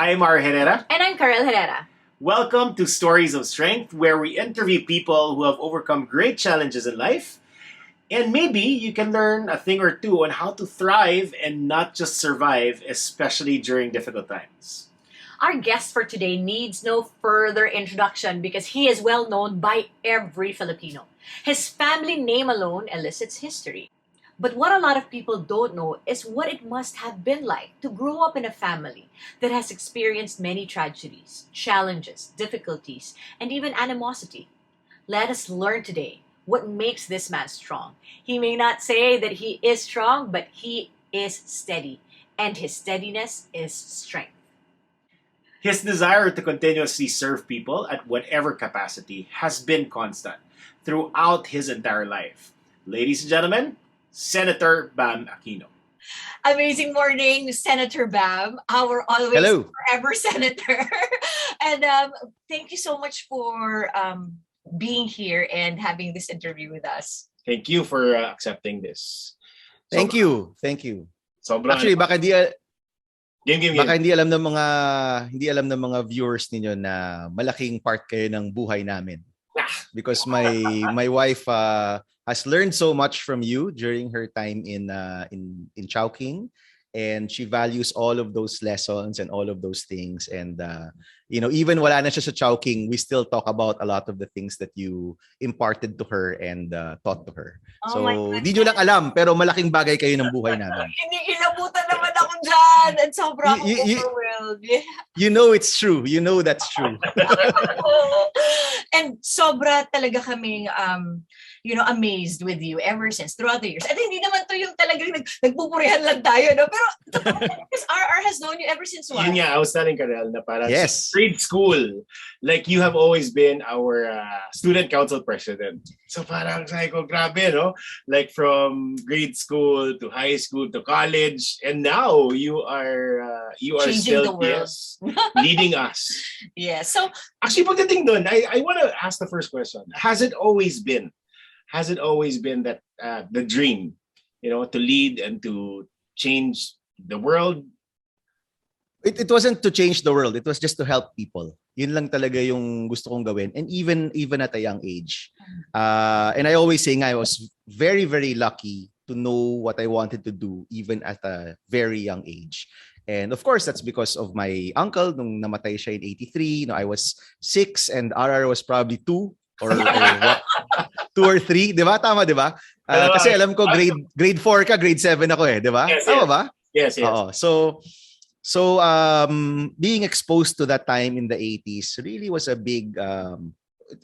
I'm Mar Herrera. And I'm Karel Herrera. Welcome to Stories of Strength, where we interview people who have overcome great challenges in life. And maybe you can learn a thing or two on how to thrive and not just survive, especially during difficult times. Our guest for today needs no further introduction because he is well known by every Filipino. His family name alone elicits history. But what a lot of people don't know is what it must have been like to grow up in a family that has experienced many tragedies, challenges, difficulties, and even animosity. Let us learn today what makes this man strong. He may not say that he is strong, but he is steady, and his steadiness is strength. His desire to continuously serve people at whatever capacity has been constant throughout his entire life. Ladies and gentlemen, Senator Bam Aquino. Amazing morning, Senator Bam, our always Hello. forever senator. And thank you so much for being here and having this interview with us. Thank you for accepting this. Thank you. Thank you. Sobrang Actually, baka game. hindi alam ng mga viewers ninyo na malaking part kayo ng buhay namin. Because my wife has learned so much from you during her time in Chowking, and she values all of those lessons and all of those things. And even wala na siya sa Chowking, we still talk about a lot of the things that you imparted to her and taught to her. Oh my So di nyo lang alam, pero malaking bagay kayo ng buhay namin. Inabutan naman ako dyan and sobrang You- overwhelmed. Yeah. You know it's true. You know that's true. And sobra talaga kaming amazed with you ever since throughout the years. At hindi naman to yung talagang nagpupurihan lang tayo, no? Pero because RR has known you ever since what? Yun nga, I was telling Karel na parang Yes. grade school, like you have always been our student council president. So parang sabi ko, grabe, no? Like from grade school to high school to college, and now you are Changing still the world. yes, leading us. Yeah. So Actually, pagdating doon, I want to ask the first question. Has it always been that the dream, to lead and to change the world? It wasn't to change the world. It was just to help people. Yun lang talaga yung gusto kong gawin. And even at a young age. And I always say I was very, very lucky to know what I wanted to do even at a very young age. And of course, that's because of my uncle. Nung namatay siya in 83, I was 6 and RR was probably 2 or what? 2 or 3, di ba? Tama, di ba? Kasi alam ko grade 4 ka, grade 7 ako eh, di ba? Yes, Tama yes. ba? Yes. Oo. So being exposed to that time in the 80s really was a big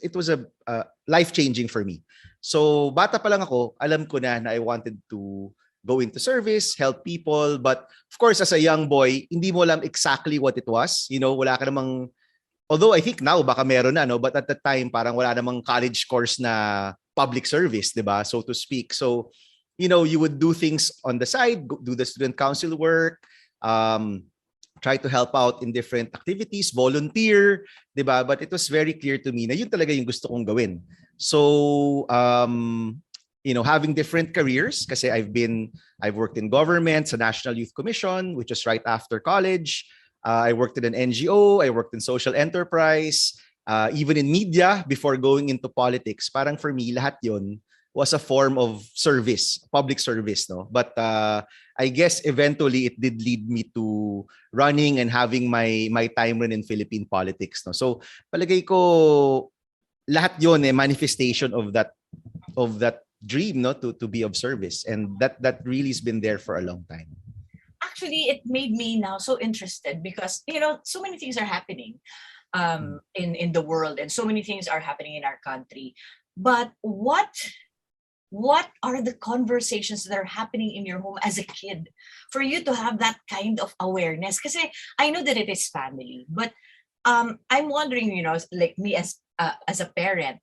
it was a life-changing for me. So bata pa lang ako, alam ko na I wanted to go into service, help people, but of course as a young boy, hindi mo alam exactly what it was. Wala ka namang, although I think now baka meron na, no, but at the time parang wala namang college course na public service, 'di ba? So to speak. So you would do things on the side, do the student council work, try to help out in different activities, volunteer, 'di ba? But it was very clear to me na yun talaga yung gusto kong gawin. So having different careers kasi I've worked in government, sa National Youth Commission, which was right after college. I worked in an NGO, I worked in social enterprise, even in media before going into politics. Parang for me, lahat yun was a form of service, public service, no? But I guess eventually it did lead me to running and having my time run in Philippine politics, no? So palagay ko lahat yun manifestation of that dream, no, to be of service, and that really has been there for a long time. actually, it made me now so interested because so many things are happening in the world, and so many things are happening in our country. But what are the conversations that are happening in your home as a kid for you to have that kind of awareness? Because I know that it is family, but I'm wondering, like me as a parent,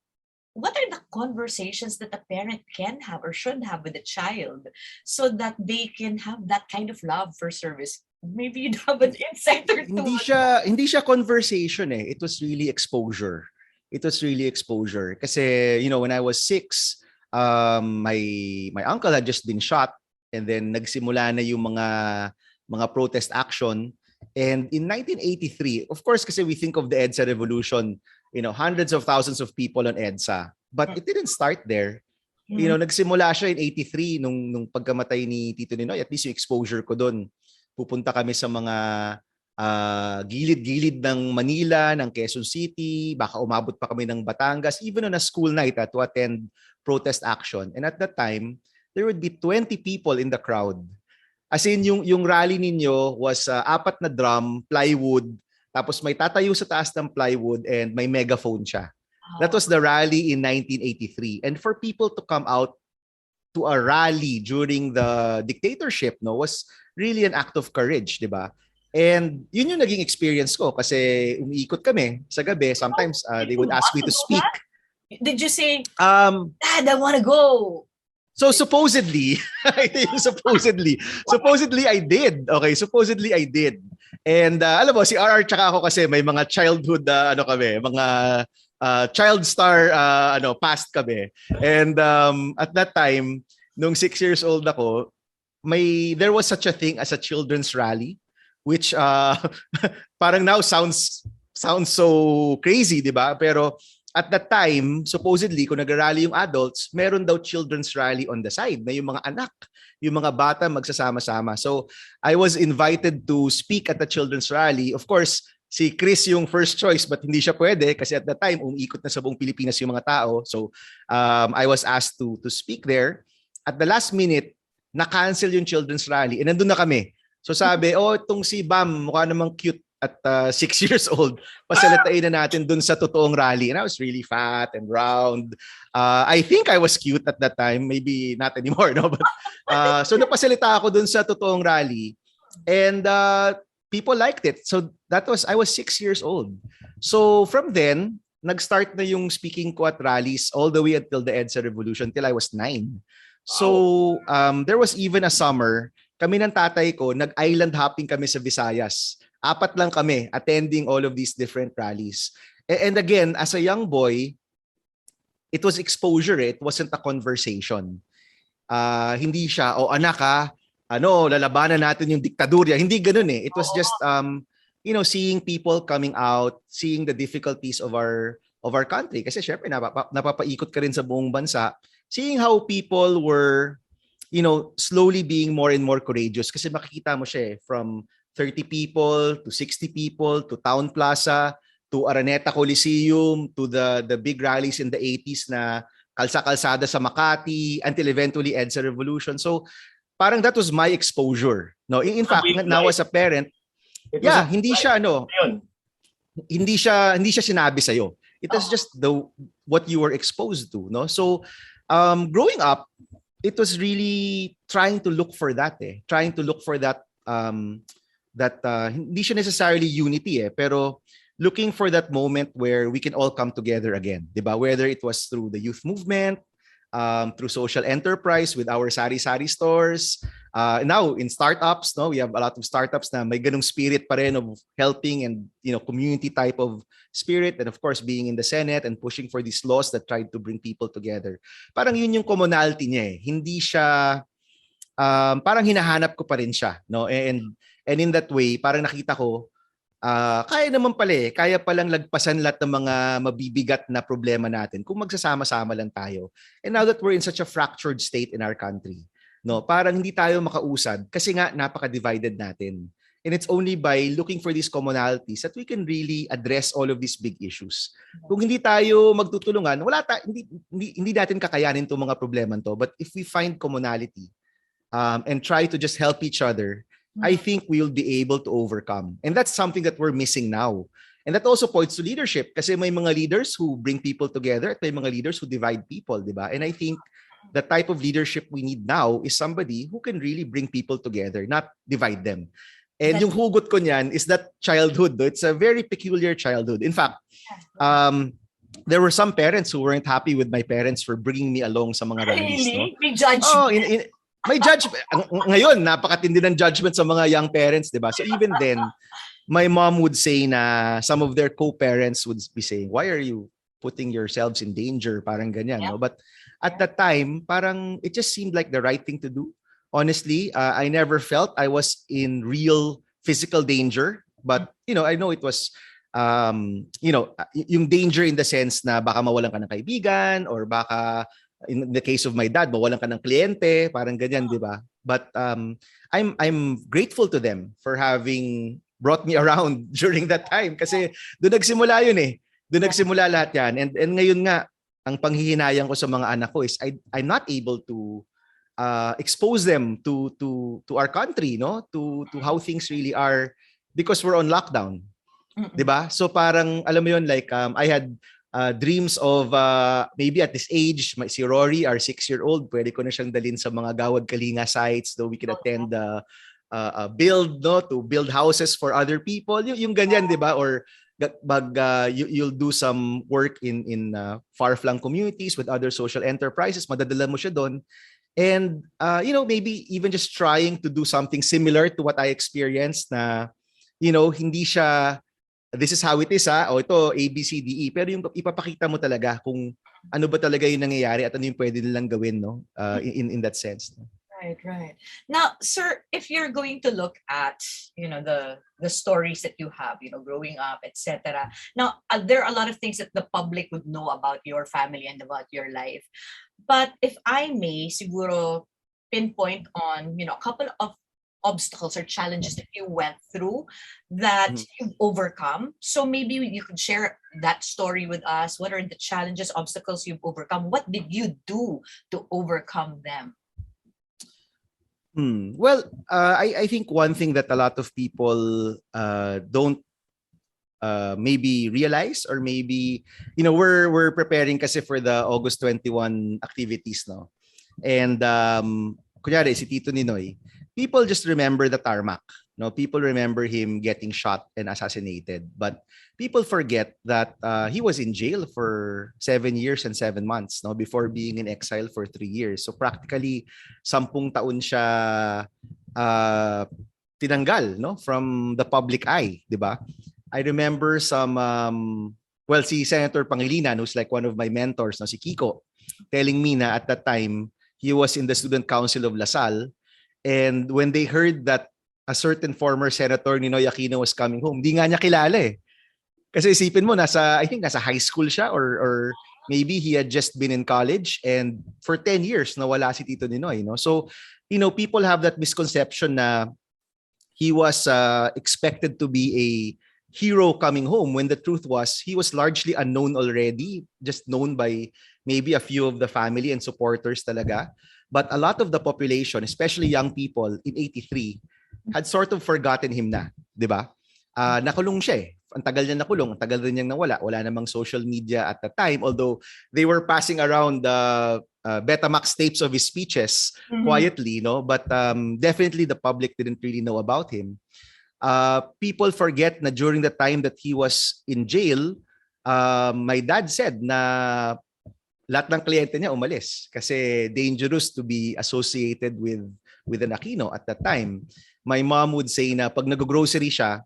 what are the conversations that a parent can have or should have with a child so that they can have that kind of love for service? Maybe you'd have an insight or two. Hindi siya conversation eh. It was really exposure. Kasi, when I was 6, my uncle had just been shot, and then nagsimula na yung mga protest action, And in 1983, of course, kasi we think of the EDSA revolution, hundreds of thousands of people on EDSA. But it didn't start there. Nagsimula siya in 83 nung pagkamatay ni Tito Ninoy. At least yung exposure ko doon. Pupunta kami sa mga gilid-gilid ng Manila, ng Quezon City. Baka umabot pa kami ng Batangas, even on a school night to attend protest action. And at that time, there would be 20 people in the crowd. As in, yung rally ninyo was 4 na drum, plywood, tapos may tatayo sa taas ng plywood and may megaphone siya. That was the rally in 1983. And for people to come out to a rally during the dictatorship was really an act of courage, di ba? And yun yung naging experience ko kasi umiikot kami sa gabi. Sometimes they would ask me to speak. Did you say, Dad, I want to go? So supposedly I did. Okay, supposedly I did. And alam mo, si RR tsaka ako kasi may mga childhood mga child star past kami. And at that time, nung 6 years old ako, there was such a thing as a children's rally, which parang now sounds so crazy, di ba? Pero at that time, supposedly, kung nag-rally yung adults, meron daw children's rally on the side na yung mga anak, yung mga bata magsasama-sama. So, I was invited to speak at the children's rally. Of course, si Chris yung first choice but hindi siya pwede kasi at that time, umiikot na sa buong Pilipinas yung mga tao. So, I was asked to speak there. At the last minute, na-cancel yung children's rally. And nandun na kami. So sabi, itong si Bam, mukha namang cute at 6 years old, pasalitain na natin dun sa totoong rally. And I was really fat and round. I think I was cute at that time. Maybe not anymore, no? But, so napasalita ako dun sa totoong rally. And people liked it. So I was 6 years old. So from then, nag-start na yung speaking ko at rallies all the way until the EDSA revolution till I was 9. So there was even a summer, kami ng tatay ko, nag-island hopping kami sa Visayas. 4 lang kami attending all of these different rallies. And again, as a young boy, it was exposure. It wasn't a conversation. Hindi siya, anak lalabanan natin yung diktadurya. Hindi ganun eh. It was just, seeing people coming out, seeing the difficulties of our country. Kasi syempre, napapaikot ka rin sa buong bansa. Seeing how people were, slowly being more and more courageous. Kasi makikita mo siya from 30 people to 60 people to Town Plaza to Araneta Coliseum to the big rallies in the 80s na kalsa-kalsada sa Makati until eventually EDSA Revolution. So parang that was my exposure. No, in fact, now as a parent, hindi siya hindi siya sinabi sa iyo. It was just what you were exposed to, no? So growing up, it was really trying to look for that hindi siya necessarily unity pero looking for that moment where we can all come together again, diba? Whether it was through the youth movement, through social enterprise with our sari-sari stores, now in startups, no, we have a lot of startups na may ganung spirit pa rin of helping and community type of spirit, and of course being in the Senate and pushing for these laws that tried to bring people together. Parang yun yung commonality niya hindi siya parang hinahanap ko pa rin siya, no? And in that way, parang nakita ko, kaya naman pala kaya palang lagpasan lahat ng mga mabibigat na problema natin kung magsasama-sama lang tayo. And now that we're in such a fractured state in our country, no, parang hindi tayo makausad kasi nga napaka-divided natin. And it's only by looking for these commonalities that we can really address all of these big issues. Kung hindi tayo magtutulungan, hindi natin kakayanin itong mga problema to. But if we find commonality and try to just help each other, I think we'll be able to overcome. And that's something that we're missing now. And that also points to leadership kasi may mga leaders who bring people together at may mga leaders who divide people, di ba? And I think the type of leadership we need now is somebody who can really bring people together, not divide them. And yung hugot ko niyan is that childhood. It's a very peculiar childhood. In fact, there were some parents who weren't happy with my parents for bringing me along sa mga rallies. Really? No? Big judge. May judgment. Ngayon, napakatindi ng judgment sa mga young parents, di ba? So even then, my mom would say na some of their co-parents would be saying, why are you putting yourselves in danger? Parang ganyan. No? But at that time, parang it just seemed like the right thing to do. Honestly, I never felt I was in real physical danger, but I know it was yung danger in the sense na baka mawalan ka ng kaibigan, or baka in the case of my dad, mawalan ka ng kliyente, parang ganyan, di ba? But I'm grateful to them for having brought me around during that time, kasi doon nagsimula yun eh. Doon nagsimula lahat yan. And ngayon nga, ang panghihinayang ko sa mga anak ko is I'm not able to expose them to our country, no? To how things really are, because we're on lockdown. 'Di ba? So parang alam mo yun, like I had dreams of maybe at this age, si Rory, our 6-year-old, pwede ko na siyang dalhin sa mga Gawad Kalinga sites, though we can attend build, no, to build houses for other people, yung ganyan, 'di ba? Or you'll do some work in far-flung communities with other social enterprises, madadala mo siya doon. And maybe even just trying to do something similar to what I experienced, na hindi siya this is how it is, o ito A, B, C, D, E, pero yung ipapakita mo talaga kung ano ba talaga yung nangyayari at ano yung pwede nilang gawin, no, in that sense. Right. Now, sir, if you're going to look at, the stories that you have, growing up, etc. Now, there are a lot of things that the public would know about your family and about your life. But if I may, siguro pinpoint on, a couple of obstacles or challenges that you went through that you've overcome. So maybe you could share that story with us. What are the challenges, obstacles you've overcome? What did you do to overcome them? Well, I think one thing that a lot of people don't maybe realize, or maybe we're preparing kasi for the August 21 activities, no, and kunyari si Tito Ninoy, people just remember the tarmac, no, people remember him getting shot and assassinated, but people forget that he was in jail for 7 years and 7 months, no, before being in exile for 3 years. So practically 10 taon siya tinanggal, no, from the public eye, di ba? I remember some si Senator Pangilinan, who's like one of my mentors, no, si Kiko, telling me na at that time he was in the student council of LaSalle, and when they heard that a certain former senator, Ninoy Aquino, was coming home, di nga niya kilala eh. Kasi isipin mo, I think nasa high school siya, or maybe he had just been in college, and for 10 years nawala si Tito Ninoy, no? So, people have that misconception na he was expected to be a hero coming home, when the truth was he was largely unknown already, just known by maybe a few of the family and supporters talaga. But a lot of the population, especially young people in 83, had sort of forgotten him na, di ba? Nakulong siya eh. Ang tagal niya nakulong, ang tagal rin niyang nawala. Wala namang social media at the time, although they were passing around the Betamax tapes of his speeches quietly, no? But definitely the public didn't really know about him. People forget na during the time that he was in jail, my dad said na lahat ng kliyente niya umalis kasi dangerous to be associated with an Aquino at that time. My mom would say na pag nag-grocery siya,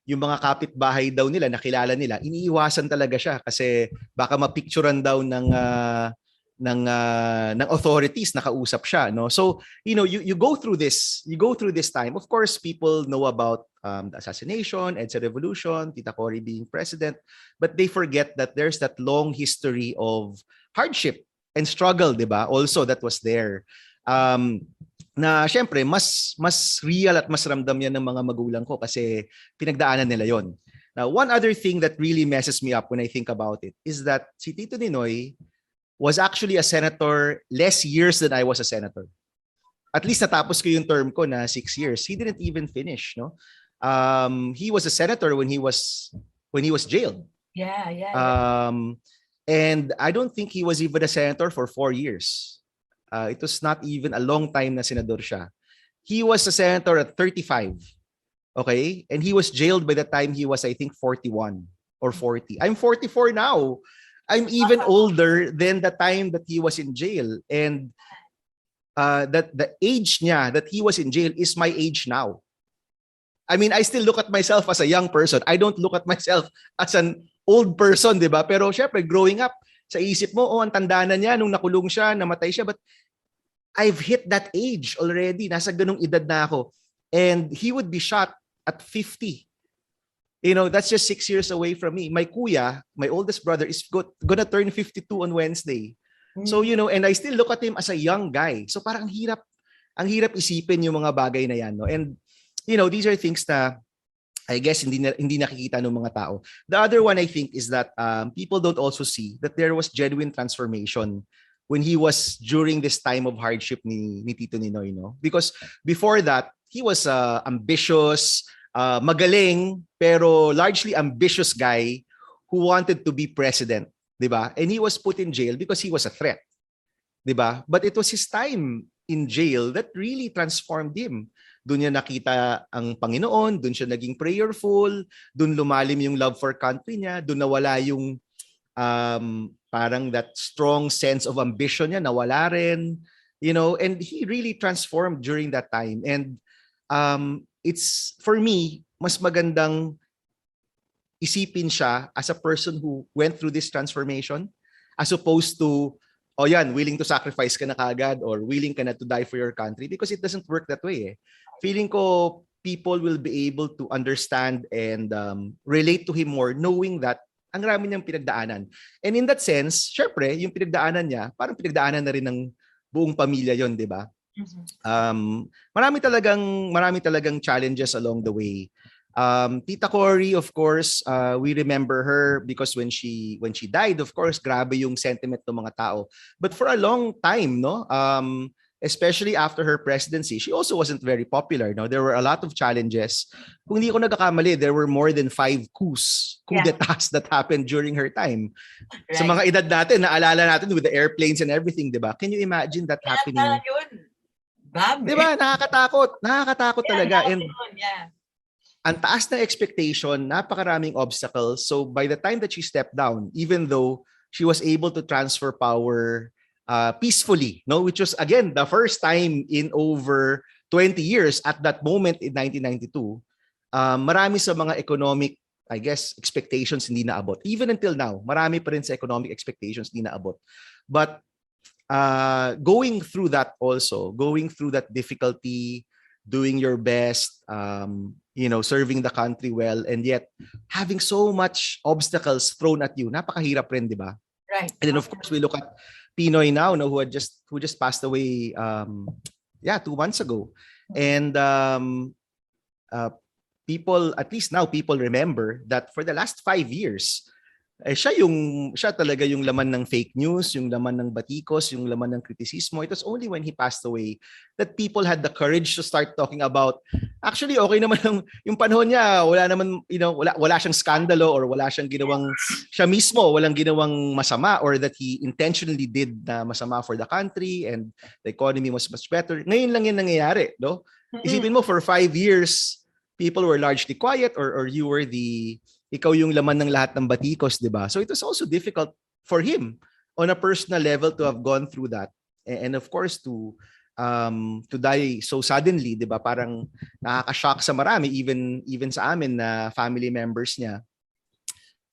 yung mga kapitbahay daw nila, nakilala nila, iniiwasan talaga siya kasi baka mapicturean daw ng authorities, nakausap siya, no? So you go through this time. Of course, people know about the assassination, EDSA revolution, Tita Cory being president, but they forget that there's that long history of hardship and struggle, di ba? Also, that was there. Na syempre mas real at mas ramdam yan ng mga magulang ko kasi pinagdaanan nila yon. Now, one other thing that really messes me up when I think about it is that si Tito Ninoy was actually a senator less years than I was a senator. At least natapos ko yung term ko na 6 years. He didn't even finish, no? He was a senator when he was jailed. Yeah. And I don't think he was even a senator for 4 years. It was not even a long time na senador siya. He was a senator at 35. Okay? And he was jailed by the time he was, I think, 41 or 40. I'm 44 now. I'm even older than the time that he was in jail. And that the age niya that he was in jail is my age now. I mean, I still look at myself as a young person. I don't look at myself as an old person, di ba? Pero syempre, growing up, sa isip mo, ang tanda na niya nung nakulong siya, namatay siya. But I've hit that age already. Nasa ganung edad na ako. And he would be shot at 50. You know, that's just 6 years away from me. My kuya, my oldest brother, is gonna turn 52 on Wednesday. So, you know, and I still look at him as a young guy. So parang ang hirap isipin yung mga bagay na yan, no? And, you know, these are things na I guess hindi nakikita ng mga tao. The other one I think is that people don't also see that there was genuine transformation when he was during this time of hardship ni Tito Ninoy, no? Because before that, he was ambitious, magaling, pero largely ambitious guy who wanted to be president, 'di ba? And he was put in jail because he was a threat, 'di ba? But it was his time in jail that really transformed him. Doon niya nakita ang Panginoon, doon siya naging prayerful, doon lumalim yung love for country niya, doon nawala yung parang that strong sense of ambition niya, nawala rin, you know, and he really transformed during that time. And it's, for me, mas magandang isipin siya as a person who went through this transformation as opposed to, oh yan, willing to sacrifice ka na kagad or willing ka na to die for your country, because it doesn't work that way eh. Feeling ko people will be able to understand and relate to him more knowing that ang rami niyang pinagdaanan. And in that sense, syempre, yung pinagdaanan niya, parang pinagdaanan na rin ng buong pamilya yon, di ba? Marami talagang challenges along the way. Tita Cory, of course, we remember her because when she died, of course, grabe yung sentiment ng mga tao. But for a long time, no, especially after her presidency, she also wasn't very popular. No, there were a lot of challenges. Kung hindi ko nagkakamali, there were more than 5 coups d'etats that happened during her time. Right. Sa mga edad natin, naalala natin with the airplanes and everything, di ba? Can you imagine that happening? Di ba? Nakakatakot talaga. And ang taas ng expectation, napakaraming obstacles. So by the time that she stepped down, even though she was able to transfer power peacefully, no, which was again the first time in over 20 years at that moment in 1992, marami sa mga economic, I guess, expectations hindi naabot. Even until now, marami pa rin sa economic expectations hindi naabot. But going through that difficulty, doing your best, you know, serving the country well, and yet having so much obstacles thrown at you, napakahirap rin, di ba? Right. And then of course we look at Pinoy now, no, who just passed away 2 months ago. And people, at least now people remember that for the last 5 years, siya talaga yung laman ng fake news, yung laman ng batikos, yung laman ng kritisismo. It was only when he passed away that people had the courage to start talking about, actually okay naman yung panahon niya, wala naman, you know, wala siyang skandalo or wala siyang ginawang, siya mismo walang ginawang masama or that he intentionally did na masama for the country and the economy was much better. Ngayon lang yan nangyayari, no? Isipin mo, for 5 years people were largely quiet or you were ikaw yung laman ng lahat ng batikos, di ba? So it was also difficult for him on a personal level to have gone through that. And of course, to die so suddenly, di ba? Parang nakaka-shock sa marami, even sa amin na family members niya.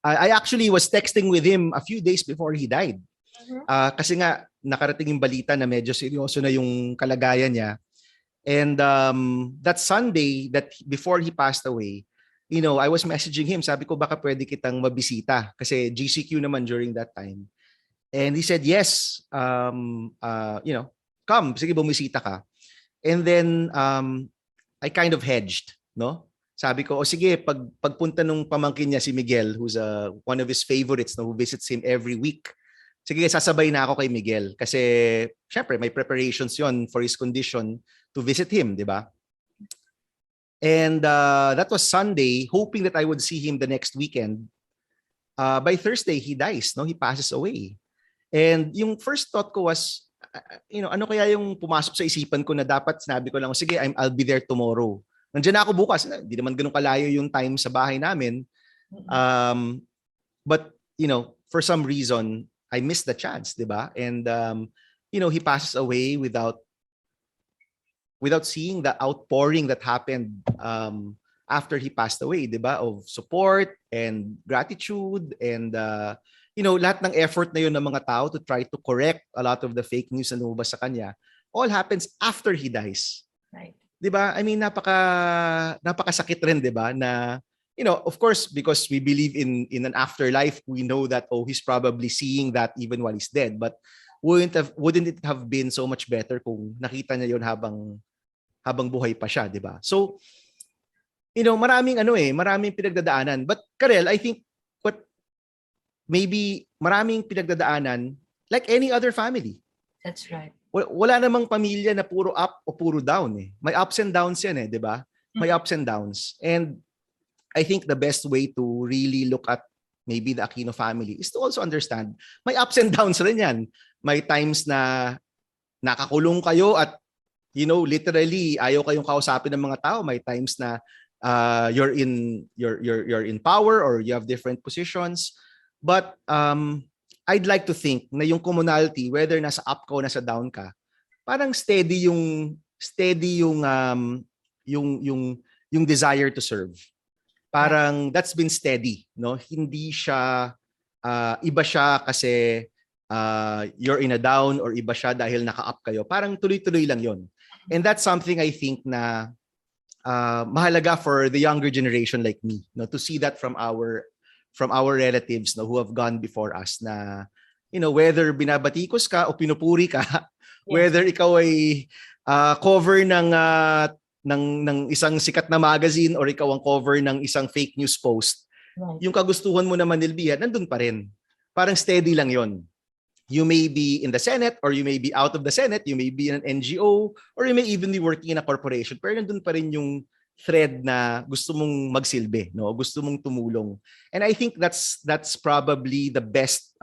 I actually was texting with him a few days before he died. Kasi nga, nakarating yung balita na medyo seryoso na yung kalagayan niya. And that Sunday, that before he passed away, you know, I was messaging him. Sabi ko, baka pwede kitang mabisita. Kasi GCQ naman during that time. And he said, yes, you know, come, sige, bumisita ka. And then, I kind of hedged, no? Sabi ko, o sige, pagpunta nung pamangkin niya, si Miguel, who's one of his favorites, no, who visits him every week. Sige, sasabay na ako kay Miguel. Kasi, syempre, may preparations yon for his condition to visit him, di ba? And that was Sunday, hoping that I would see him the next weekend. By Thursday, he dies, no? He passes away. And yung first thought ko was, you know, ano kaya yung pumasok sa isipan ko na dapat sinabi ko lang, sige, I'll be there tomorrow. Nandiyan na ako bukas. Hindi naman ganun kalayo yung time sa bahay namin. But, you know, for some reason, I missed the chance, di ba? And, you know, he passes away without seeing the outpouring that happened after he passed away, di ba? Of support and gratitude and, you know, lahat ng effort na yun ng mga tao to try to correct a lot of the fake news na lumabas sa kanya, all happens after he dies. Right. 'di ba? I mean, napakasakit rin, 'di ba, na of course, because we believe in an afterlife, we know that he's probably seeing that even while he's dead. But wouldn't it have been so much better kung nakita niya 'yon habang buhay pa siya, 'di ba? So, maraming pinagdadaanan. But Karel, I think what maybe maraming pinagdadaanan like any other family. That's right. Wala namang pamilya na puro up o puro down eh. May ups and downs yan eh, 'di ba? May ups and downs. And I think the best way to really look at maybe the Aquino family is to also understand may ups and downs rin yan. May times na nakakulong kayo at literally ayaw kayong kausapin ng mga tao. May times na you're in power or you have different positions. But I'd like to think na yung commonality, whether nasa up ka o nasa down ka, parang steady yung desire to serve. Parang that's been steady, no? Hindi siya iba siya kasi you're in a down or iba siya dahil naka-up kayo. Parang tuloy-tuloy lang 'yon. And that's something I think na mahalaga for the younger generation like me, no, to see that from our relatives, no, who have gone before us, na whether binabatikos ka o pinupuri ka, whether ikaw ay cover ng isang sikat na magazine or ikaw ang cover ng isang fake news post, yung kagustuhan mo na manilbihan nandun pa rin. Parang steady lang 'yon. You may be in the Senate or you may be out of the Senate, you may be in an NGO or you may even be working in a corporation, pero nandun pa rin yung thread na gusto mong magsilbi, no? Gusto mong tumulong. And I think that's probably the best,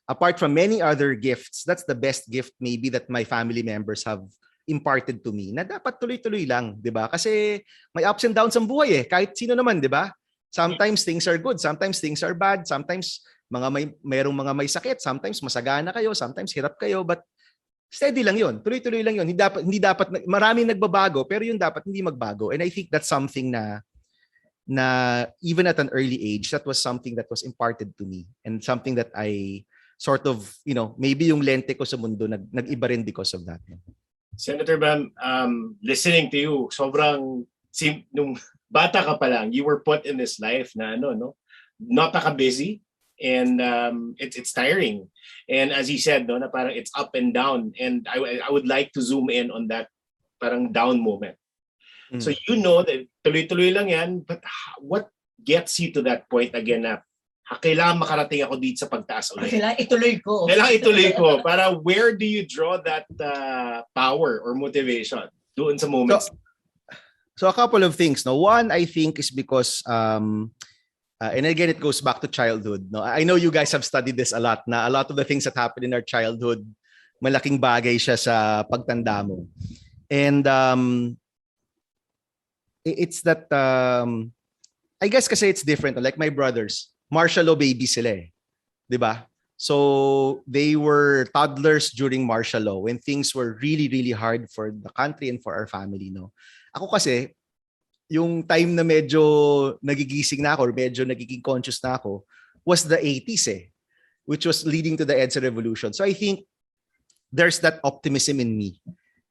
apart from many other gifts, that's the best gift maybe that my family members have imparted to me, na dapat tuloy-tuloy lang, 'di ba? Kasi may ups and downs ang buhay eh. Kahit sino naman, 'di ba? Sometimes things are good, sometimes things are bad, sometimes mayroong mga may sakit, sometimes masagana kayo, sometimes hirap kayo, but steady lang 'yon. Tuloy-tuloy lang 'yon. Hindi dapat maraming nagbabago, pero yung dapat hindi magbago. And I think that's something na even at an early age, that was something that was imparted to me and something that I sort of, maybe yung lente ko sa mundo nag-iba rin because of that. Senator Bam, listening to you, sobrang nung bata ka pa lang, you were put in this life na not busy, and it's tiring. And as he said, na parang it's up and down, and I would like to zoom in on that parang down moment. So that tuloy-tuloy lang yan, but what gets you to that point again na kailangan makarating ako dito sa pagtaas ulit? Kailangan ituloy ko. Para where do you draw that power or motivation doon sa moments? So a couple of things. No, one, I think is because and again, it goes back to childhood. No, I know you guys have studied this a lot. Na a lot of the things that happen in our childhood, malaking bagay siya sa pagtanda mo. And it's that I guess kasi it's different. Like my brothers, martial law baby sila eh. 'Di ba? So they were toddlers during martial law when things were really, really hard for the country and for our family. No, ako kasi, yung time na medyo nagigising na ako or medyo nagiging conscious na ako was the 80s eh, which was leading to the EDSA revolution. So I think there's that optimism in me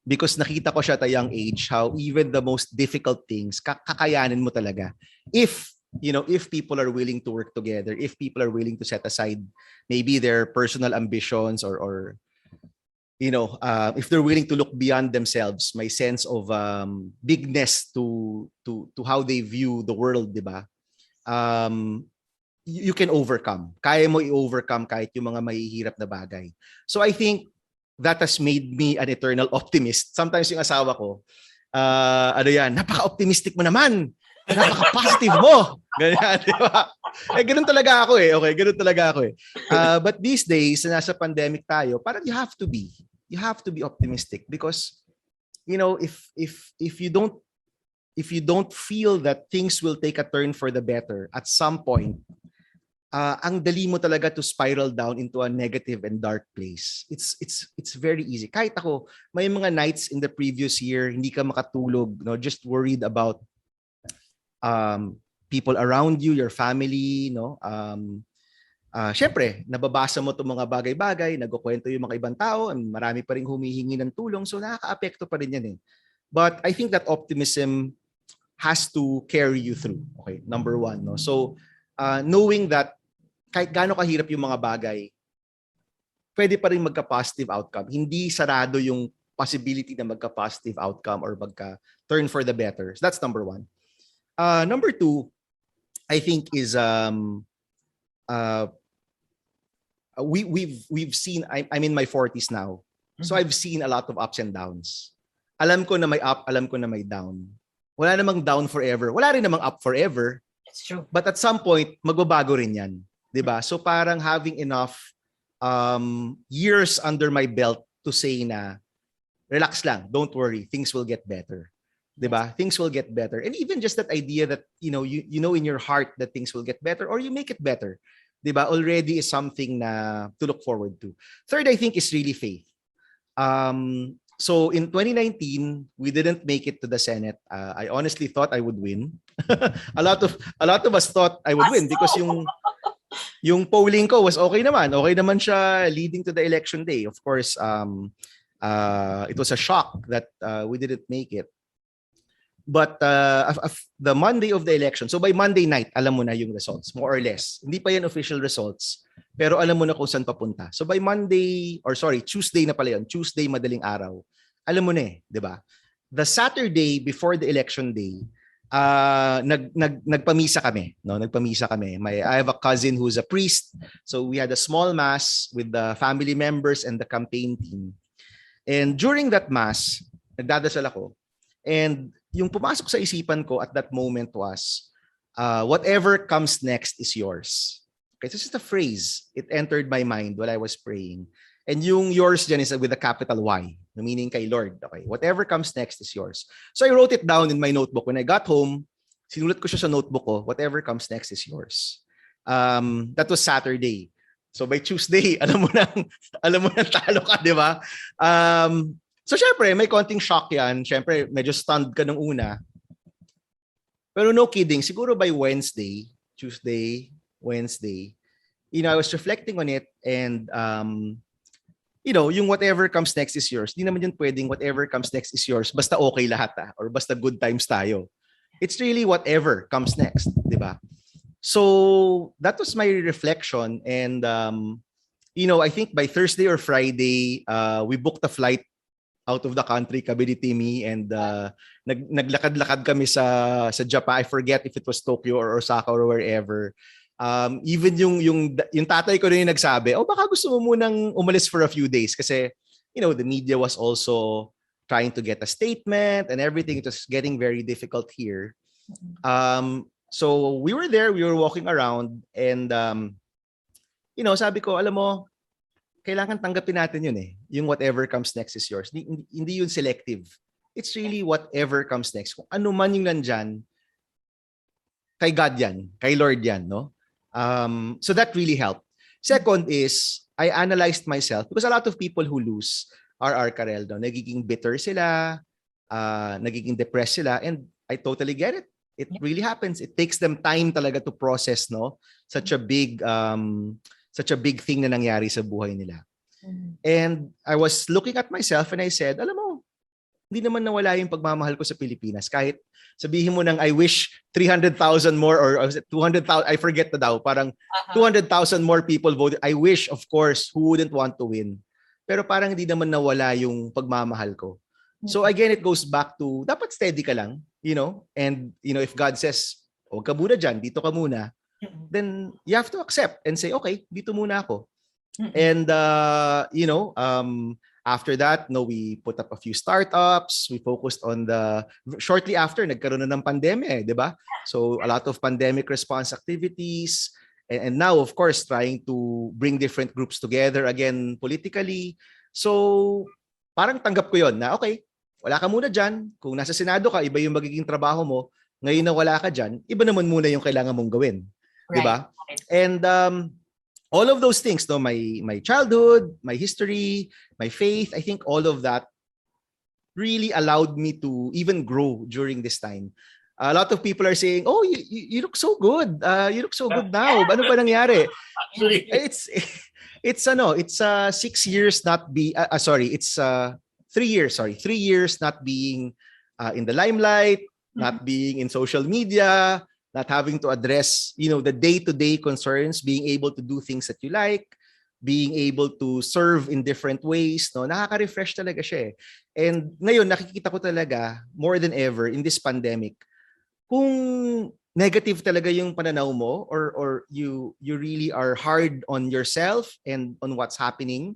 because nakita ko siya at a young age how even the most difficult things, kakayanin mo talaga. If people are willing to work together, if people are willing to set aside maybe their personal ambitions or if they're willing to look beyond themselves, may sense of bigness to how they view the world, 'di ba? You can overcome. Kaya mo i-overcome kahit yung mga mahihirap na bagay. So I think that has made me an eternal optimist. Sometimes yung asawa ko, napaka-optimistic mo naman. Napaka-positive mo. Ganyan, di ba? Ganun talaga ako eh. Okay, ganun talaga ako eh. But these days, nasa pandemic tayo, parang you have to be optimistic because, if you don't feel that things will take a turn for the better at some point, ang dali mo talaga to spiral down into a negative and dark place. It's very easy. Kahit ako, may mga nights in the previous year, hindi ka makatulog, just worried about people around you, your family, syempre, nababasa mo itong mga bagay-bagay, nagkukwento yung mga ibang tao, marami pa rin humihingi ng tulong, so nakaka-apekto pa rin yan eh. But I think that optimism has to carry you through. Okay, number one. No? So, knowing that kahit gaano kahirap yung mga bagay, pwede pa rin magka-positive outcome. Hindi sarado yung possibility na magka-positive outcome or magka-turn for the better. So that's number one. Number two, I think is uh, we've seen. I'm in my 40s now, so I've seen a lot of ups and downs. Alam ko na may up, alam ko na may down. Wala namang down forever. Wala rin namang up forever. It's true. But at some point, magbabago rin yan. 'Di ba? So parang having enough years under my belt to say na relax lang, don't worry, things will get better. 'Di ba? Things will get better. And even just that idea that you know in your heart that things will get better or you make it better. 'Di ba? Already is something na to look forward to. Third, I think is really faith. So in 2019, we didn't make it to the Senate. I honestly thought I would win. a lot of us thought I would win because yung polling ko was okay naman. Okay naman siya leading to the election day. Of course, it was a shock that we didn't make it. But the Monday of the election, so by Monday night, alam mo na yung results, more or less. Hindi pa yan official results, pero alam mo na kung saan papunta. So by Tuesday na pala yun, Tuesday madaling araw, alam mo na di ba? The Saturday before the election day, nagpamisa kami, no? Nagpamisa kami. I have a cousin who's a priest, so we had a small mass with the family members and the campaign team. And during that mass, nagdadasal ako. And yung pumasok sa isipan ko at that moment was, whatever comes next is yours. Okay, this is the phrase. It entered my mind while I was praying. And yung yours dyan is with a capital Y, meaning kay Lord. Okay, whatever comes next is yours. So I wrote it down in my notebook. When I got home, sinulat ko siya sa notebook ko, whatever comes next is yours. That was Saturday. So by Tuesday, alam mo nang talo ka, di ba? So syempre, may konting shock yan. Syempre, medyo stunned ka nung una. Pero no kidding, siguro by Tuesday, Wednesday, I was reflecting on it and, yung whatever comes next is yours. Di naman yun pwedeng whatever comes next is yours, basta okay lahat or basta good times tayo. It's really whatever comes next, di ba? So that was my reflection and, I think by Thursday or Friday, we booked a flight out of the country, Kabini-Timi, and naglakad-lakad kami sa Japan. I forget if it was Tokyo or Osaka or wherever. Even yung tatay ko rin yung nagsabi, baka gusto mo munang umalis for a few days kasi, the media was also trying to get a statement and everything. It was getting very difficult here. So we were there, we were walking around and, sabi ko, alam mo, kailangan tanggapin natin yun yung whatever comes next is yours. Hindi yun selective. It's really whatever comes next. Kung ano man yung nandyan, kay God yan, kay Lord yan, no? So that really helped. Second is, I analyzed myself because a lot of people who lose are Karel, no? Nagiging bitter sila, nagiging depressed sila, and I totally get it. It really happens. It takes them time talaga to process, no? Such a big thing na nangyari sa buhay nila. And I was looking at myself and I said, alam mo, hindi naman nawala yung pagmamahal ko sa Pilipinas. Kahit sabihin mo nang I wish 300,000 more or 200,000, I forget na daw, parang 200,000 more people voted. I wish, of course, who wouldn't want to win? Pero parang hindi naman nawala yung pagmamahal ko. So again, it goes back to, dapat steady ka lang, and if God says, huwag ka muna dyan, dito ka muna, then you have to accept and say, okay, dito muna ako. And, after that, we put up a few startups. We focused on shortly after, nagkaroon na ng pandemya, di ba? So a lot of pandemic response activities. And now, of course, trying to bring different groups together again politically. So parang tanggap ko yon na, okay, wala ka muna dyan. Kung nasa Senado ka, iba yung magiging trabaho mo. Ngayon na wala ka dyan, iba naman muna yung kailangan mong gawin. Right. Diba? And all of those things, my childhood, my history, my faith, I think all of that really allowed me to even grow during this time. A lot of people are saying, "Oh, you look so good. You look so good now. Ano ba nangyari?" It's 6 years not be. It's 3 years. 3 years not being in the limelight, not being in social media, not having to address, the day-to-day concerns, being able to do things that you like, being able to serve in different ways, no? Nakaka-refresh talaga siya eh. And ngayon, nakikita ko talaga, more than ever, in this pandemic, kung negative talaga yung pananaw mo or you really are hard on yourself and on what's happening,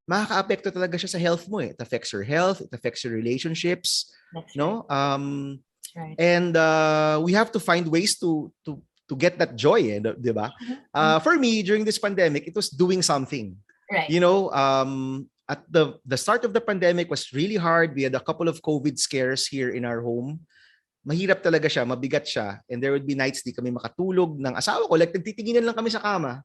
makaka-apekto talaga siya sa health mo eh. It affects your health, it affects your relationships, That's no? That's right. And we have to find ways to get that joy, eh, di ba? For me, during this pandemic, it was doing something. Right. At the start of the pandemic was really hard. We had a couple of COVID scares here in our home. Mahirap talaga siya, mabigat siya. And there would be nights di kami makatulog ng asawa ko. Like, nagtitinginan lang kami sa kama.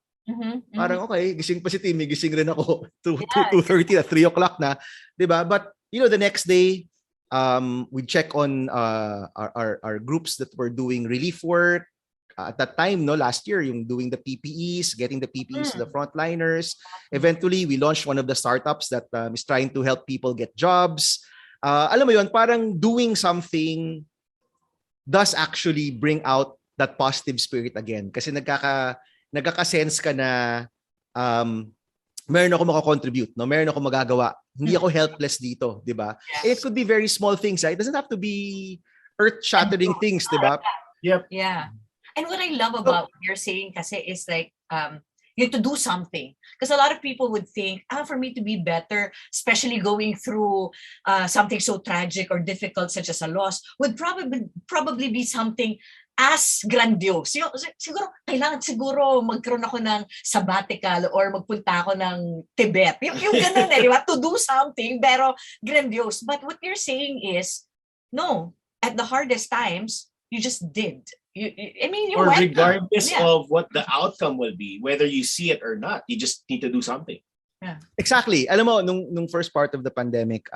Parang, okay, gising pa si Timmy, gising rin ako. 2:30 na, 3 o'clock na. Diba? But, the next day, we check on our groups that were doing relief work. At that time, last year, yung doing the PPEs, getting the PPEs to the frontliners. Eventually, we launched one of the startups that is trying to help people get jobs. Alam mo yun, parang doing something does actually bring out that positive spirit again. Kasi nagkaka-sense ka na meron ako makakontribute, no? Meron ako magagawa. Hindi ako helpless dito, di ba? It could be very small things. It doesn't have to be earth-shattering things, di ba? Yep. Yeah. And what I love about what you're saying kasi is like, you have to do something. Because a lot of people would think, for me to be better, especially going through something so tragic or difficult such as a loss, would probably be something as grandiose. Siguro, kailangan siguro magkaroon ako ng sabbatical or magpunta ako ng Tibet. Yung ganun di ba? To do something, pero grandiose. But what you're saying is, no, at the hardest times, you just did. Or regardless of what the outcome will be, whether you see it or not, you just need to do something. Yeah. Exactly. Alam mo, nung first part of the pandemic,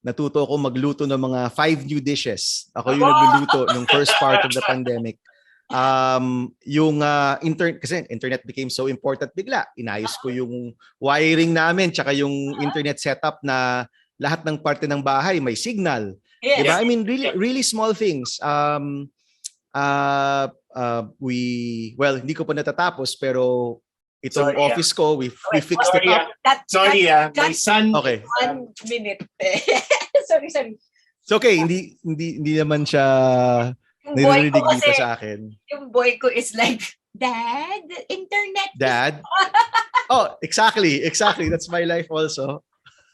natuto ako magluto ng mga 5 new dishes. Ako yung nagluluto nung first part of the pandemic. Kasi internet became so important bigla. Inayos ko yung wiring namin tsaka yung internet setup na lahat ng parte ng bahay may signal. Yes. Diba? I mean, really small things. Hindi ko pa natatapos pero itong office ko, we fixed it up. My son. Okay. 1 minute. sorry. It's okay, hindi naman siya narinig dito sa akin. Yung boy ko is like, Dad, internet. Dad? Oh, exactly. That's my life also.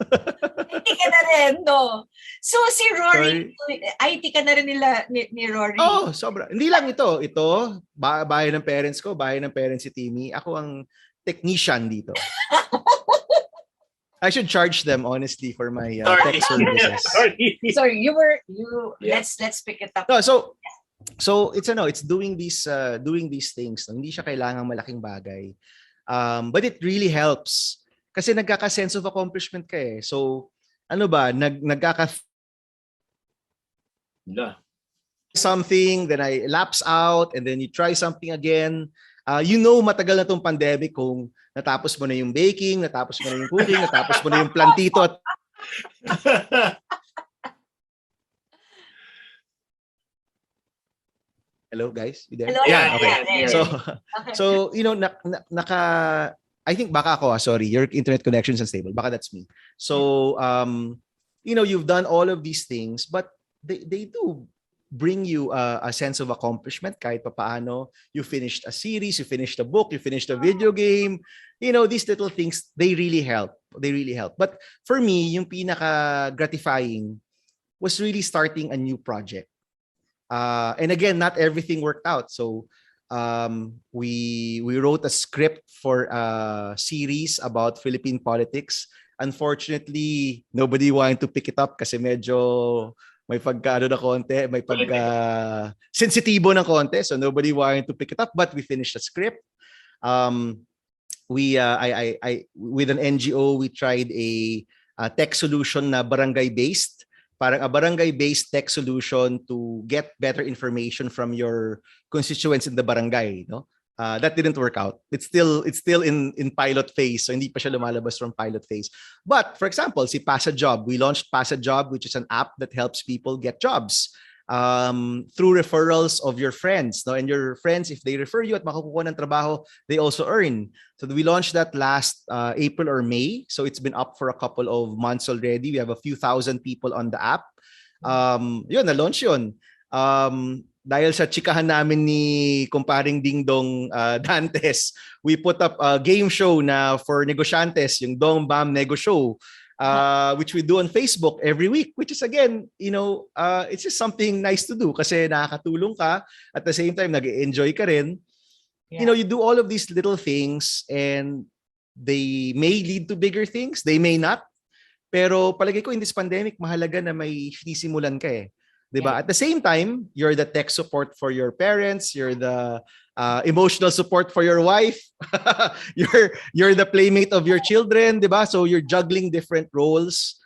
IT ka na rin, no? So, si Rory, IT ka na rin ni Rory. Oh, sobra. Hindi lang ito. Ito, bahay ng parents ko, bahay ng parents si Timmy. Ako ang technician dito. I should charge them, honestly, for my tech services. Sorry, let's pick it up. No, so it's doing these things. Hindi siya kailangang malaking bagay. But it really helps. Kasi nagkaka-sense of accomplishment ka eh. So, something, then I lapse out, and then you try something again. Matagal na tong pandemic kung natapos mo na yung baking, natapos mo na yung cooking, natapos mo na yung plantito. Hello, guys? You there? Hello? Yeah, okay. So, I think baka ako, sorry, your internet connection is unstable. Baka that's me. So, you've done all of these things, but they do bring you a sense of accomplishment kahit paano. You finished a series, you finished a book, you finished a video game. These little things, they really help. But for me, yung pinaka-gratifying was really starting a new project. And again, not everything worked out. So, we wrote a script for a series about Philippine politics. Unfortunately, nobody wanted to pick it up kasi medyo may pagka na konti, may pagka sensitibo ng konti, so nobody wanted to pick it up, but we finished the script. With an NGO, we tried a tech solution na barangay-based. Parang a barangay-based tech solution to get better information from your constituents in the barangay, no? That didn't work out. It's still in pilot phase, so hindi pa siya lumalabas from pilot phase. But for example, si Pass a Job, we launched Pass a Job, which is an app that helps people get jobs through referrals of your friends. No? And your friends, if they refer you at makukuha ng trabaho, they also earn. So we launched that last April or May. So it's been up for a couple of months already. We have a few thousand people on the app. Yun, na-launch yun. Dahil sa chikahan namin ni kumparing Ding Dong Dantes, we put up a game show na for negosyantes, yung Dong Bam Nego Show, which we do on Facebook every week, which is again, it's just something nice to do kasi nakakatulong ka at the same time nag-enjoy ka rin. Yeah. You do all of these little things and they may lead to bigger things, they may not. Pero palagi ko in this pandemic, mahalaga na may sinisimulan ka eh. Diba? Yeah. At the same time, you're the tech support for your parents, you're the emotional support for your wife, you're the playmate of your children, diba? So you're juggling different roles.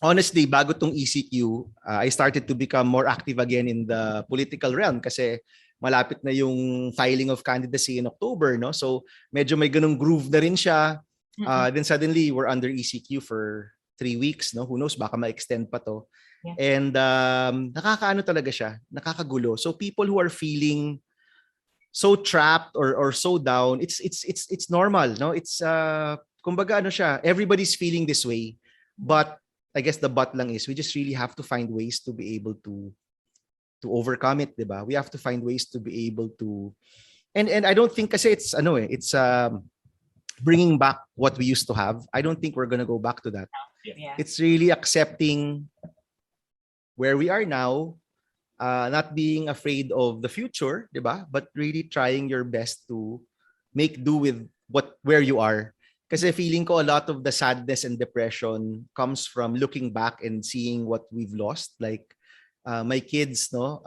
Honestly, bago tong ECQ, I started to become more active again in the political realm kasi malapit na yung filing of candidacy in October, no? So medyo may ganung groove na rin siya. Then suddenly we're under ECQ for 3 weeks, no? Who knows, baka ma-extend pa to. Yeah. And nakakaano talaga siya, nakakagulo. So people who are feeling so trapped or so down, it's normal, no? It's kumbaga ano siya, everybody's feeling this way. But I guess the but lang is we just really have to find ways to be able to overcome it, 'di ba? We have to find ways to be able to and I don't think kasi it's bringing back what we used to have. I don't think we're gonna go back to that. Yeah. It's really accepting where we are now, not being afraid of the future, diba? But really trying your best to make do with where you are. Kasi feeling ko a lot of the sadness and depression comes from looking back and seeing what we've lost. Like my kids, no?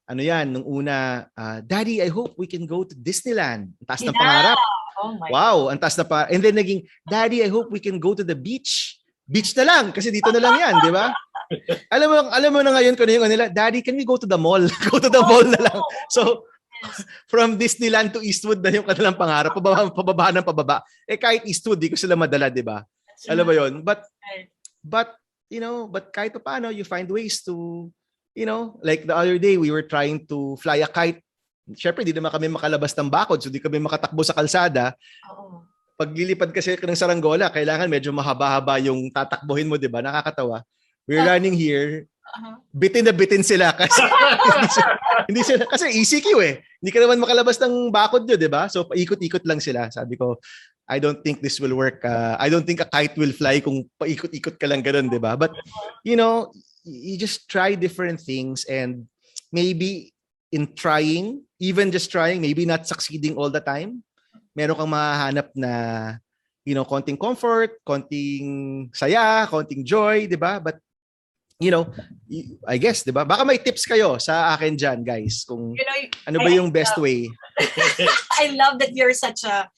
Ano yan, nung una, Daddy, I hope we can go to Disneyland. Ang taas na pangarap. Oh my Wow, ang taas na pa. And then naging, Daddy, I hope we can go to the beach. Beach na lang, kasi dito na lang yan, di ba? Alam mo na ngayon kung ano yung nila, Daddy, can we go to the mall? Go to the mall na lang. So, from Disneyland to Eastwood na yung kanilang pangarap, pababa ng pababa. Eh kahit Eastwood, di ko sila madala, di ba? Alam mo yun? But kahit paano, you find ways to, like the other day, we were trying to fly a kite. Siyempre, di naman kami makalabas ng bakod, so di kami makatakbo sa kalsada. Oo. Pag lilipad kasi ng saranggola, kailangan medyo mahaba-haba yung tatakbuhin mo, di ba? Nakakatawa. We're running here, bitin na bitin sila kasi hindi sila kasi ECQ eh. Hindi ka naman makalabas ng bakod nyo, di ba? So paikot-ikot lang sila. Sabi ko, I don't think this will work. I don't think a kite will fly kung paikot-ikot ka lang ganun, di ba? But, you just try different things and maybe in trying, even just trying, maybe not succeeding all the time, meron kang mahahanap na, konting comfort, konting saya, konting joy, di ba? But, I guess, di ba? Baka may tips kayo sa akin dyan, guys, kung ano ba yung best way. I love that you're such a,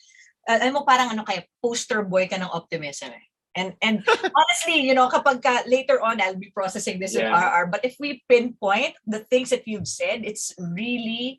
alam mo parang poster boy ka ng optimism eh. And honestly, kapag later on, I'll be processing this with RR, but if we pinpoint the things that you've said, it's really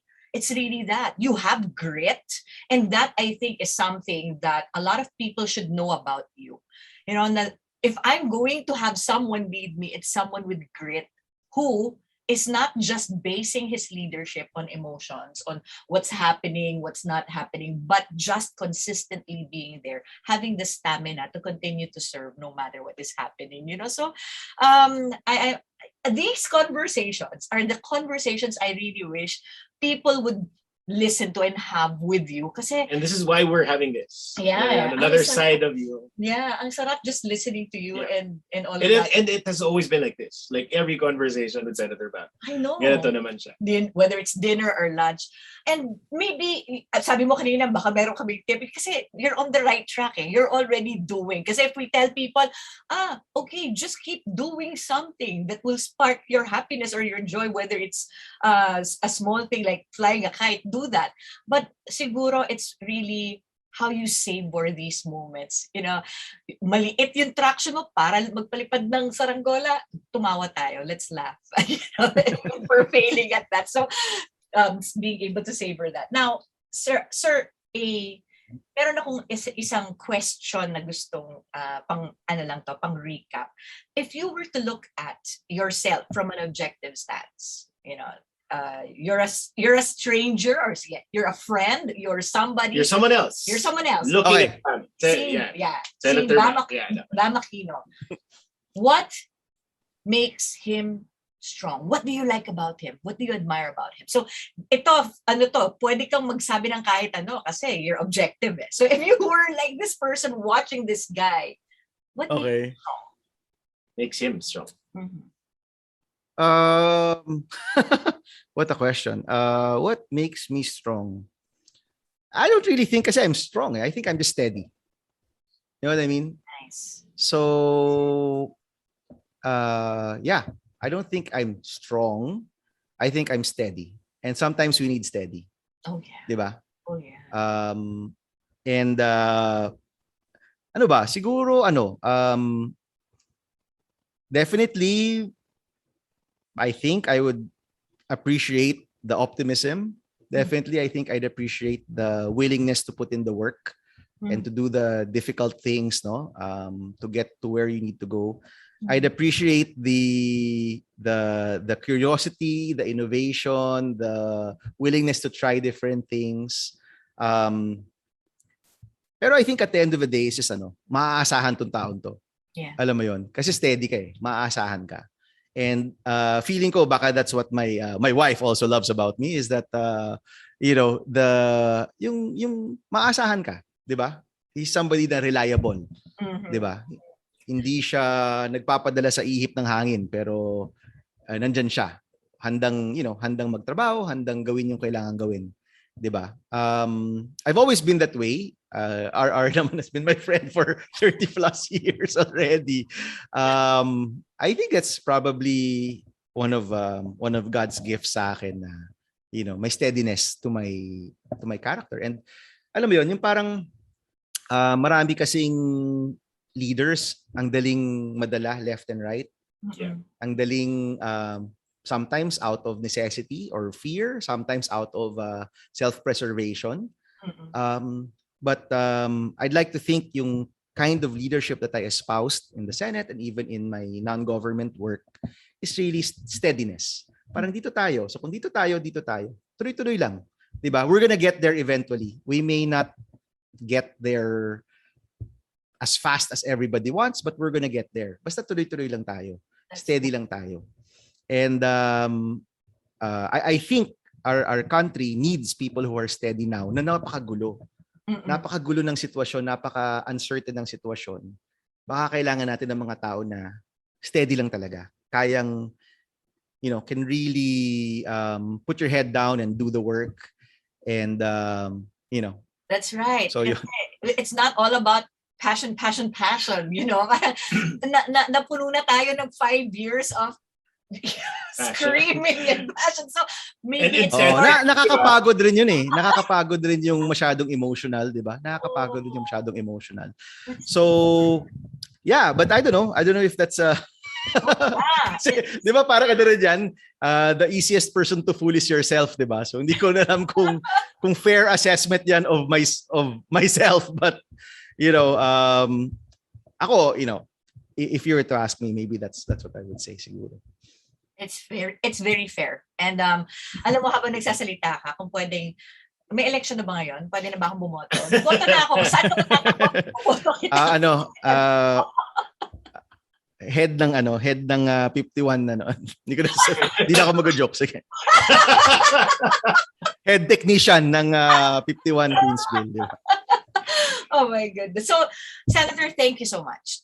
that. You have grit, and that I think is something that a lot of people should know about you. That if I'm going to have someone lead me, it's someone with grit who is not just basing his leadership on emotions, on what's happening, what's not happening, but just consistently being there, having the stamina to continue to serve no matter what is happening. So I these conversations are the conversations I really wish people would listen to and have with you. And this is why we're having this. Yeah. Another side of you. Yeah, ang sarap just listening to you and all of And that. And it has always been like this. Like every conversation with Senator Bam. I know. Ganito naman siya. Whether it's dinner or lunch. And maybe, sabi mo kanina, baka meron kaming tip. Kasi you're on the right track eh. You're already doing. Kasi if we tell people, okay, just keep doing something that will spark your happiness or your joy, whether it's a small thing like flying a kite, do that. But siguro it's really how you savor these moments. Maliit yung traction mo para magpalipad ng saranggola, tumawa tayo. Let's laugh. We're failing at that. So, being able to savor that. Now, sir, meron akong isang question na gustong pang recap. If you were to look at yourself from an objective stance, you're a stranger, or you're a friend, you're somebody. You're someone else. You're someone else. Looking Okay. Seeing Bam Aquino. What makes him strong? What do you like about him? What do you admire about him? So, pwede kang magsabi ng kahit ano kasi you're objective eh. So, if you were like this person watching this guy, what makes him strong? Mm-hmm. What a question. What makes me strong? I don't really think kasi I'm strong. I think I'm just steady. You know what I mean? Nice. So, I don't think I'm strong. I think I'm steady. And sometimes we need steady. Oh yeah. Diba? Oh yeah. And ano ba? Siguro definitely I think I would appreciate the optimism. Definitely I think I'd appreciate the willingness to put in the work and to do the difficult things, to get to where you need to go. I'd appreciate the curiosity, the innovation, the willingness to try different things. Pero I think at the end of the day, is just maaasahan tong taon to. Yeah. Alam mo yon, kasi steady ka eh, maaasahan ka. And feeling ko baka that's what my wife also loves about me, is that yung maasahan ka, 'di ba? He's somebody that reliable, 'di ba? Hindi siya nagpapadala sa ihip ng hangin, pero nandyan siya. Handang magtrabaho, handang gawin yung kailangan gawin. 'Di ba? I've always been that way. RR naman has been my friend for 30 plus years already. I think that's probably one of God's gifts sa akin na may steadiness to my character. And alam mo 'yon, yung parang marami kasing leaders, ang daling madala left and right. Yeah. Ang daling sometimes out of necessity or fear, sometimes out of self-preservation. But I'd like to think yung kind of leadership that I espoused in the Senate and even in my non-government work is really steadiness. Parang dito tayo. So kung dito tayo, tuloy-tuloy lang. Diba? We're gonna get there eventually. We may not get there as fast as everybody wants, but we're gonna get there. Basta tuloy-tuloy lang tayo. Steady lang tayo. And I think our country needs people who are steady now na napakagulo. Napakagulo ng sitwasyon, napaka-uncertain ng sitwasyon. Baka kailangan natin ng mga tao na steady lang talaga. Kayang, can really put your head down and do the work. And, That's right. So, it's not all about passion. Napuno na tayo ng 5 years of screaming and passion. So maybe it's nakakapagod rin yun eh. Nakakapagod rin yung masyadong emotional, di ba? Nakakapagod rin yung masyadong emotional. So, yeah, but I don't know if that's di ba parang ano rin dyan, the easiest person to fool is yourself, di ba? So hindi ko na alam kung fair assessment yan of myself, but ako, if you were to ask me, maybe that's what I would say siguro. It's fair. It's very fair. And alam mo, habang nagsasalita ka, kung pwedeng, may election na ba ngayon? Pwede na ba akong bumoto? Bumoto na ako. Saan ka matatakot? Head ng 51 Hindi ko na hindi na ako mag-joke, sige. Head technician ng 51 Queensville, di ba? Oh my goodness. So, Senator, thank you so much.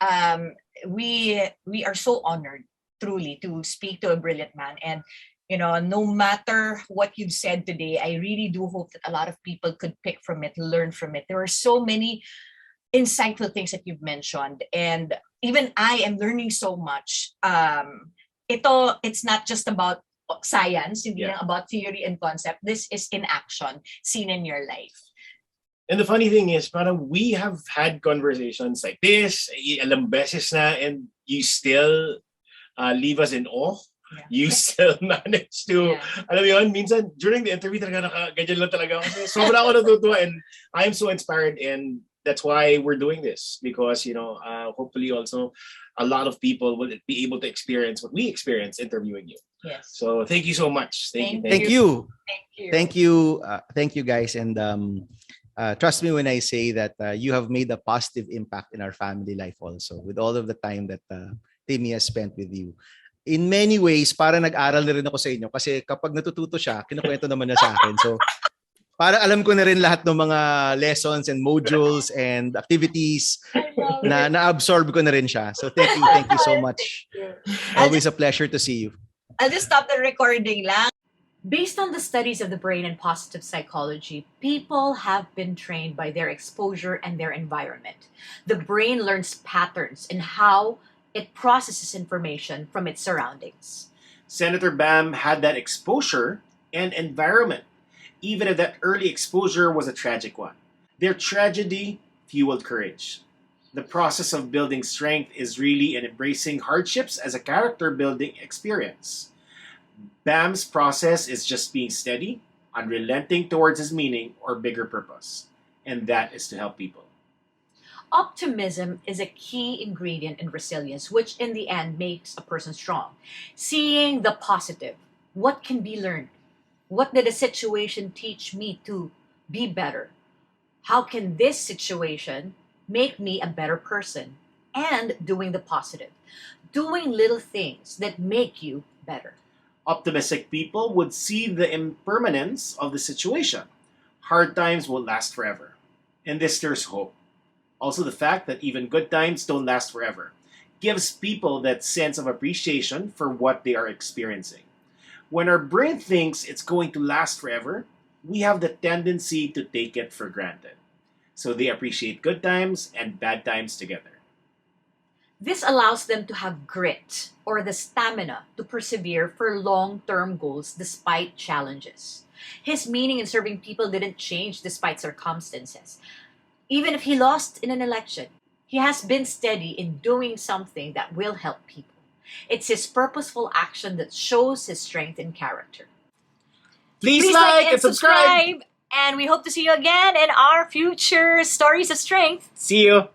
We are so honored, truly, to speak to a brilliant man. And, no matter what you've said today, I really do hope that a lot of people could pick from it, learn from it. There are so many insightful things that you've mentioned. And even I am learning so much. It's not just about science, hindi lang about theory and concept. This is in action, seen in your life. And the funny thing is, parang we have had conversations like this, alam beses na, and you still leave us in awe Yeah. you still manage to, Yeah. alam mo yun, minsan during the interview talaga ganyan lang talaga ako. Sobra ako natutuwa and I'm so inspired, and that's why we're doing this, because hopefully also a lot of people will be able to experience what we experience interviewing you. Yes. So thank you so much. Thank you. Thank you. Thank you. Thank you. Thank you, guys. And trust me when I say that you have made a positive impact in our family life also with all of the time that Timmy has spent with you. In many ways, para nag-aral na rin ako sa inyo kasi kapag natututo siya, kinukwento naman niya sa akin. So, para alam ko na rin lahat ng mga lessons and modules and activities I love na it. na-absorb ko na rin siya. So, thank you so much. Always a pleasure to see you. I'll just stop the recording lang. Based on the studies of the brain and positive psychology, people have been trained by their exposure and their environment. The brain learns patterns in how it processes information from its surroundings. Senator Bam had that exposure and environment, even if that early exposure was a tragic one. Their tragedy fueled courage. The process of building strength is really in embracing hardships as a character building experience. Bam's process is just being steady, unrelenting towards his meaning or bigger purpose, and that is to help people. Optimism is a key ingredient in resilience, which in the end makes a person strong. Seeing the positive, what can be learned? What did a situation teach me to be better? How can this situation make me a better person? And doing the positive, doing little things that make you better. Optimistic people would see the impermanence of the situation. Hard times will last forever. In this, there's hope. Also, the fact that even good times don't last forever gives people that sense of appreciation for what they are experiencing. When our brain thinks it's going to last forever, we have the tendency to take it for granted. So they appreciate good times and bad times together. This allows them to have grit or the stamina to persevere for long term goals despite challenges. His meaning in serving people didn't change despite circumstances. Even if he lost in an election, he has been steady in doing something that will help people. It's his purposeful action that shows his strength and character. Please like and subscribe. And we hope to see you again in our future Stories of Strength. See you.